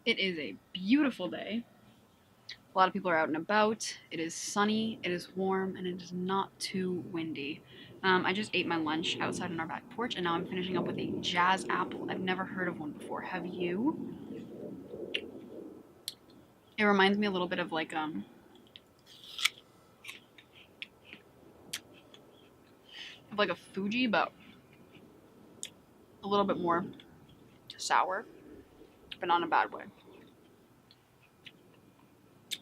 It is a beautiful day. A lot of people are out and about. It is sunny, it is warm, and it is not too windy. I just ate my lunch outside on our back porch, and now I'm finishing up with a jazz apple. I've never heard of one before. Have you? It reminds me a little bit of like a Fuji, but a little bit more sour, but not in a bad way.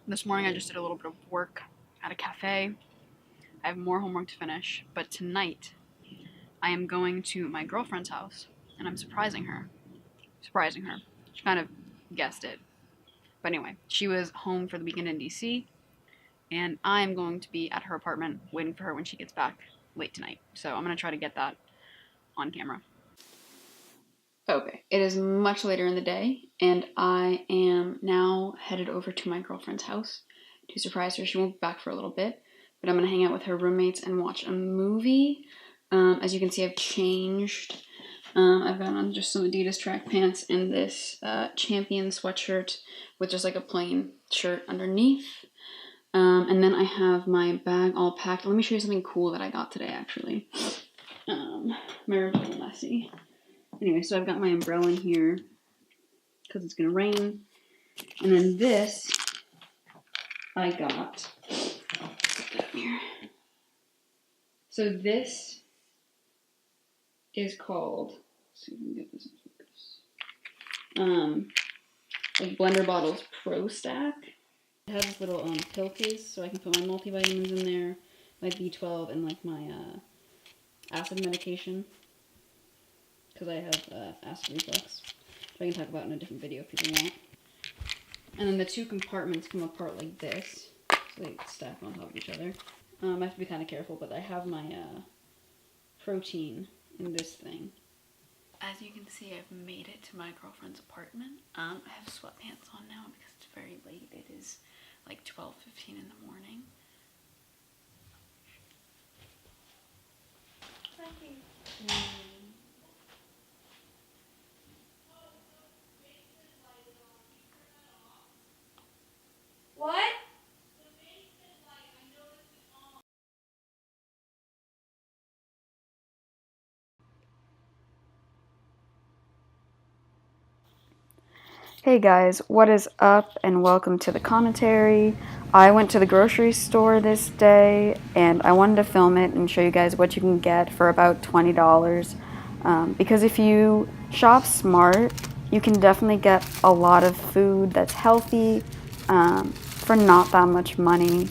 This morning I just did a little bit of work at a cafe. I have more homework to finish, but tonight I am going to my girlfriend's house and I'm surprising her. She kind of guessed it. But anyway, she was home for the weekend in DC and I'm going to be at her apartment waiting for her when she gets back late tonight. So I'm going to try to get that on camera. Okay, it is much later in the day, and I am now headed over to my girlfriend's house to surprise her. She won't be back for a little bit, but I'm going to hang out with her roommates and watch a movie. As you can see, I've changed. I've got on just some Adidas track pants and this Champion sweatshirt with just like a plain shirt underneath. And then I have my bag all packed. Let me show you something cool that I got today, actually. My room's a little messy. Anyway, so I've got my umbrella in here because it's going to rain. And then this I got. I'll put that here. So this is called, let's see if we can get this in focus. Like Blender Bottles Pro Stack. It has this little pill case so I can put my multivitamins in there, my B12, and like my acid medication. Because I have acid reflux, which I can talk about in a different video if people want. And then the two compartments come apart like this, so they stack on top of each other. I have to be kind of careful, but I have my protein in this thing. As you can see, I've made it to my girlfriend's apartment. I have sweatpants on now because it's very late. It is like 12:15 in the morning. What? Hey guys, what is up and welcome to the commentary. I went to the grocery store this day and I wanted to film it and show you guys what you can get for about $20. Because if you shop smart, you can definitely get a lot of food that's healthy for not that much money.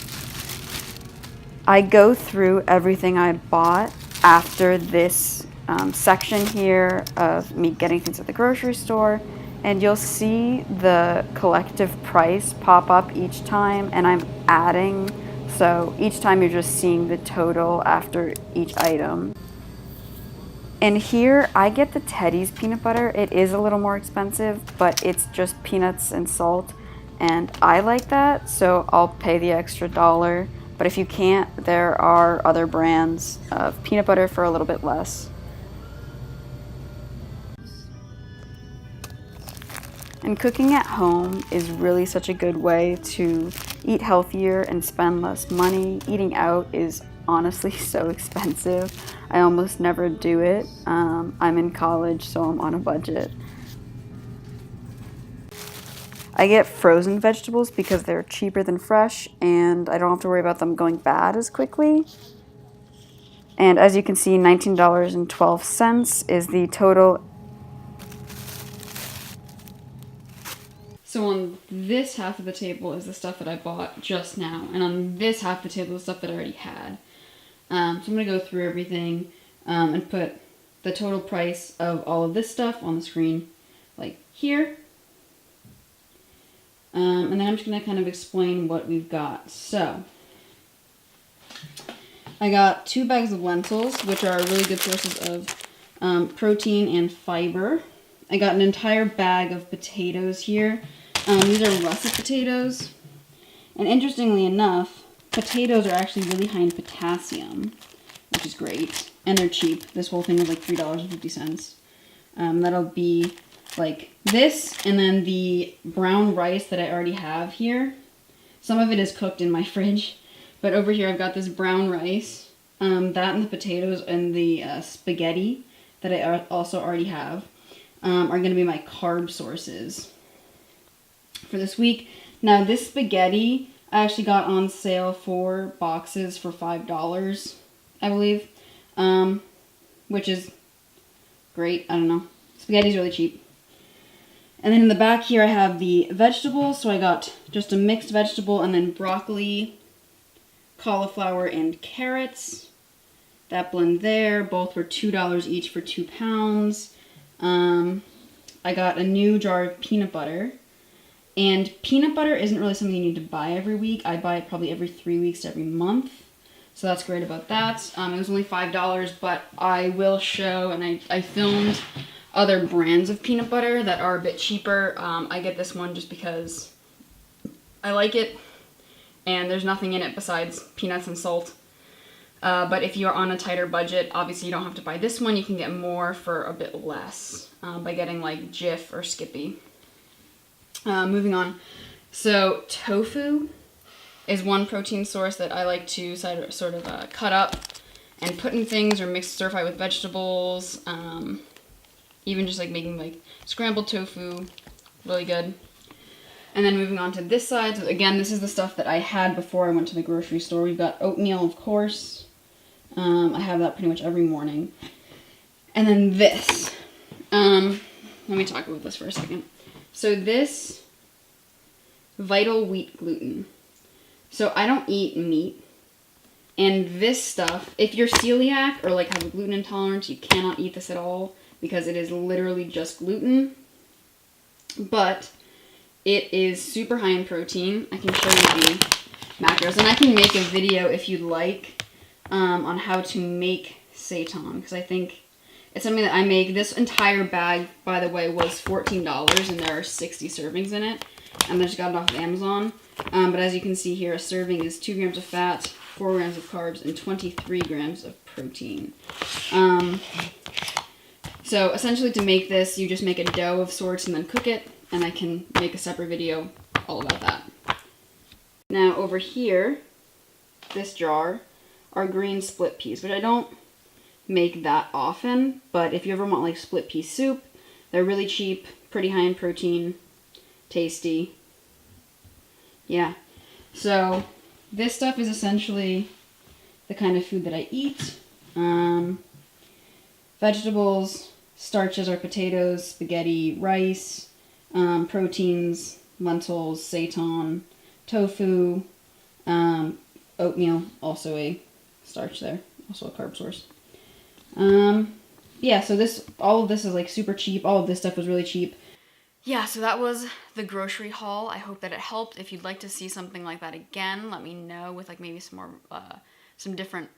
I go through everything I bought after this section here of me getting things at the grocery store, and you'll see the collective price pop up each time, and I'm adding, so each time you're just seeing the total after each item. And here I get the Teddy's peanut butter. It is a little more expensive, but it's just peanuts and salt, and I like that, so I'll pay the extra $1. But if you can't, there are other brands of peanut butter for a little bit less. And cooking at home is really such a good way to eat healthier and spend less money. Eating out is honestly so expensive. I almost never do it. I'm in college, so I'm on a budget. I get frozen vegetables because they're cheaper than fresh and I don't have to worry about them going bad as quickly. And as you can see, $19.12 is the total. So on this half of the table is the stuff that I bought just now, and on this half of the table is stuff that I already had. So I'm going to go through everything and put the total price of all of this stuff on the screen, like here. And then I'm just going to kind of explain what we've got. So, I got 2 bags of lentils, which are really good sources of protein and fiber. I got an entire bag of potatoes here. These are russet potatoes. And interestingly enough, potatoes are actually really high in potassium, which is great. And they're cheap. This whole thing is like $3.50. That'll be like this, and then the brown rice that I already have here. Some of it is cooked in my fridge, but over here I've got this brown rice, that and the potatoes and the spaghetti that I also already have are going to be my carb sources for this week. Now this spaghetti I actually got on sale for boxes for $5, I believe, which is great. I don't know. Spaghetti's really cheap. And then in the back here I have the vegetables. So I got just a mixed vegetable and then broccoli, cauliflower, and carrots. That blend there. Both were $2 each for 2 pounds. I got a new jar of peanut butter. And peanut butter isn't really something you need to buy every week. I buy it probably every 3 weeks to every month. So that's great about that. It was only $5, but I will show, and I filmed other brands of peanut butter that are a bit cheaper. I get this one just because I like it, and there's nothing in it besides peanuts and salt. But if you're on a tighter budget, obviously you don't have to buy this one. You can get more for a bit less by getting like Jif or Skippy. Moving on. So tofu is one protein source that I like to sort of cut up and put in things or mix stir fry with vegetables. Even just like making like scrambled tofu, really good. And then moving on to this side. So again, this is the stuff that I had before I went to the grocery store. We've got oatmeal, of course. I have that pretty much every morning. And then this. Let me talk about this for a second. So this Vital Wheat Gluten. So I don't eat meat. And this stuff, if you're celiac or like have a gluten intolerance, you cannot eat this at all because it is literally just gluten. But it is super high in protein. I can show you the macros. And I can make a video if you'd like on how to make seitan, because I think it's something that I make. This entire bag, by the way, was $14 and there are 60 servings in it. And I just got it off of Amazon. But as you can see here, a serving is 2 grams of fat, 4 grams of carbs, and 23 grams of protein. So essentially to make this, you just make a dough of sorts and then cook it, and I can make a separate video all about that. Now over here, this jar are green split peas, which I don't make that often, but if you ever want like split pea soup, they're really cheap, pretty high in protein, tasty. Yeah, so this stuff is essentially the kind of food that I eat. Vegetables, starches are potatoes, spaghetti, rice, proteins, lentils, seitan, tofu, oatmeal, also a starch there, also a carb source. Yeah, so all of this is like super cheap. All of this stuff was really cheap. Yeah, so that was the grocery haul. I hope that it helped. If you'd like to see something like that again, let me know with like maybe some more, some different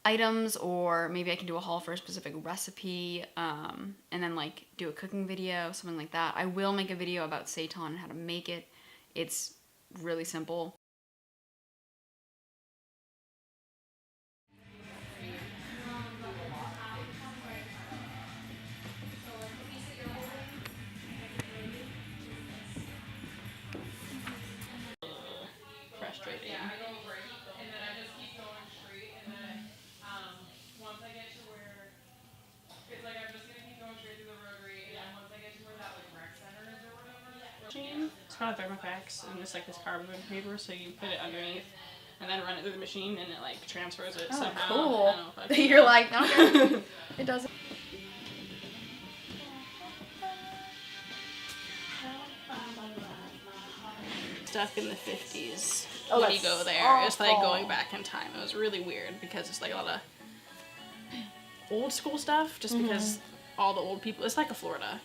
items, or maybe I can do a haul for a specific recipe, and then like do a cooking video, something like that. I will make a video about seitan and how to make it. It's really simple. Frustrating. Yeah, I go over it, and then I just keep going straight, and then once I get to where it's like I'm just gonna keep going straight through the rotary, and then once I get to where that like rec center is or whatever. It's called Thermofax, and it's like this carbon paper, so you put it underneath and then run it through the machine, and it like transfers it somehow. Cool. I don't know if you're like, okay. It doesn't. Stuck in the 50s. Oh, when you go there, awful. It's like going back in time. It was really weird because it's like a lot of old school stuff, just because all the old people, it's like a Florida.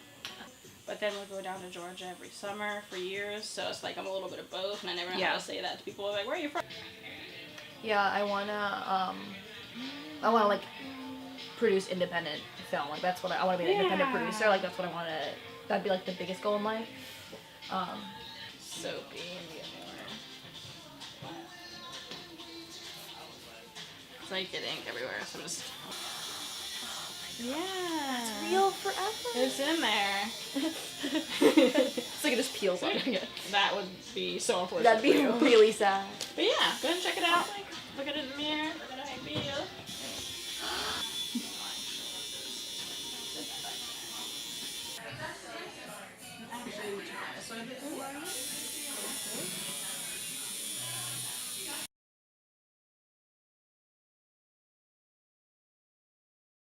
But then we'll go down to Georgia every summer for years, so it's like I'm a little bit of both, and I never know how to say that to people. Like, where are you from? Yeah, I wanna like produce independent film. Like that's what I wanna be an independent producer. Like that's what I wanna. That'd be like the biggest goal in life. Soapy and get more. It's like get ink everywhere, so just. Yeah. real forever. It's in there. It's like it just peels off. That would be so unfortunate. That'd be for you. really sad. But yeah, go ahead and check it out. Like, look at it in the mirror. Look at how you feel. Actually,